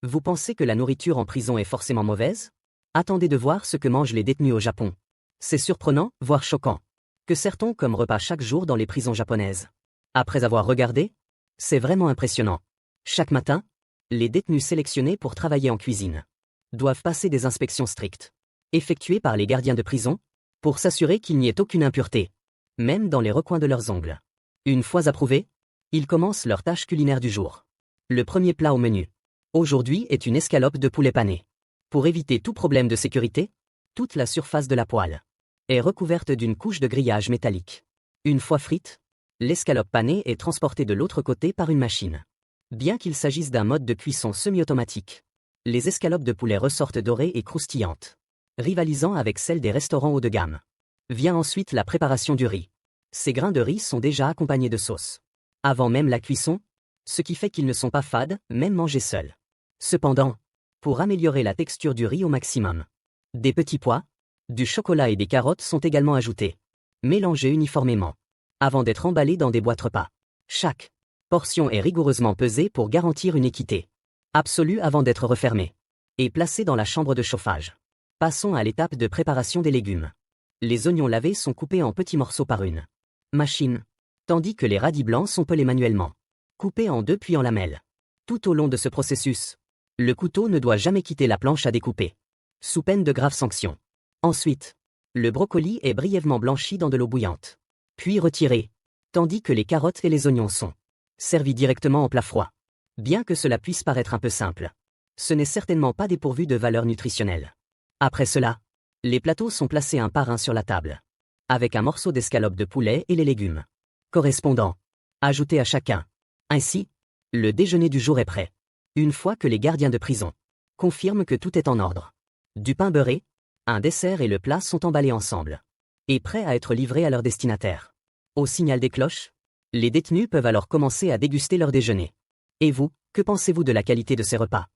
Vous pensez que la nourriture en prison est forcément mauvaise? Attendez de voir ce que mangent les détenus au Japon. C'est surprenant, voire choquant. Que sert-on comme repas chaque jour dans les prisons japonaises? Après avoir regardé, c'est vraiment impressionnant. Chaque matin, les détenus sélectionnés pour travailler en cuisine doivent passer des inspections strictes, effectuées par les gardiens de prison, pour s'assurer qu'il n'y ait aucune impureté, même dans les recoins de leurs ongles. Une fois approuvés, ils commencent leur tâche culinaire du jour. Le premier plat au menu, aujourd'hui, est une escalope de poulet pané. Pour éviter tout problème de sécurité, toute la surface de la poêle est recouverte d'une couche de grillage métallique. Une fois frite, l'escalope panée est transportée de l'autre côté par une machine. Bien qu'il s'agisse d'un mode de cuisson semi-automatique, les escalopes de poulet ressortent dorées et croustillantes, rivalisant avec celles des restaurants haut de gamme. Vient ensuite la préparation du riz. Ces grains de riz sont déjà accompagnés de sauce avant même la cuisson, ce qui fait qu'ils ne sont pas fades, même mangés seuls. Cependant, pour améliorer la texture du riz au maximum, des petits pois, du chocolat et des carottes sont également ajoutés, mélangés uniformément, avant d'être emballés dans des boîtes repas. Chaque portion est rigoureusement pesée pour garantir une équité absolue avant d'être refermée et placée dans la chambre de chauffage. Passons à l'étape de préparation des légumes. Les oignons lavés sont coupés en petits morceaux par une machine, tandis que les radis blancs sont pelés manuellement, coupés en 2 puis en lamelles. Tout au long de ce processus, le couteau ne doit jamais quitter la planche à découper, sous peine de graves sanctions. Ensuite, le brocoli est brièvement blanchi dans de l'eau bouillante, puis retiré, tandis que les carottes et les oignons sont servis directement en plat froid. Bien que cela puisse paraître un peu simple, ce n'est certainement pas dépourvu de valeur nutritionnelle. Après cela, les plateaux sont placés un par un sur la table, avec un morceau d'escalope de poulet et les légumes correspondants ajoutés à chacun. Ainsi, le déjeuner du jour est prêt. Une fois que les gardiens de prison confirment que tout est en ordre, du pain beurré, un dessert et le plat sont emballés ensemble et prêts à être livrés à leur destinataire. Au signal des cloches, les détenus peuvent alors commencer à déguster leur déjeuner. Et vous, que pensez-vous de la qualité de ces repas?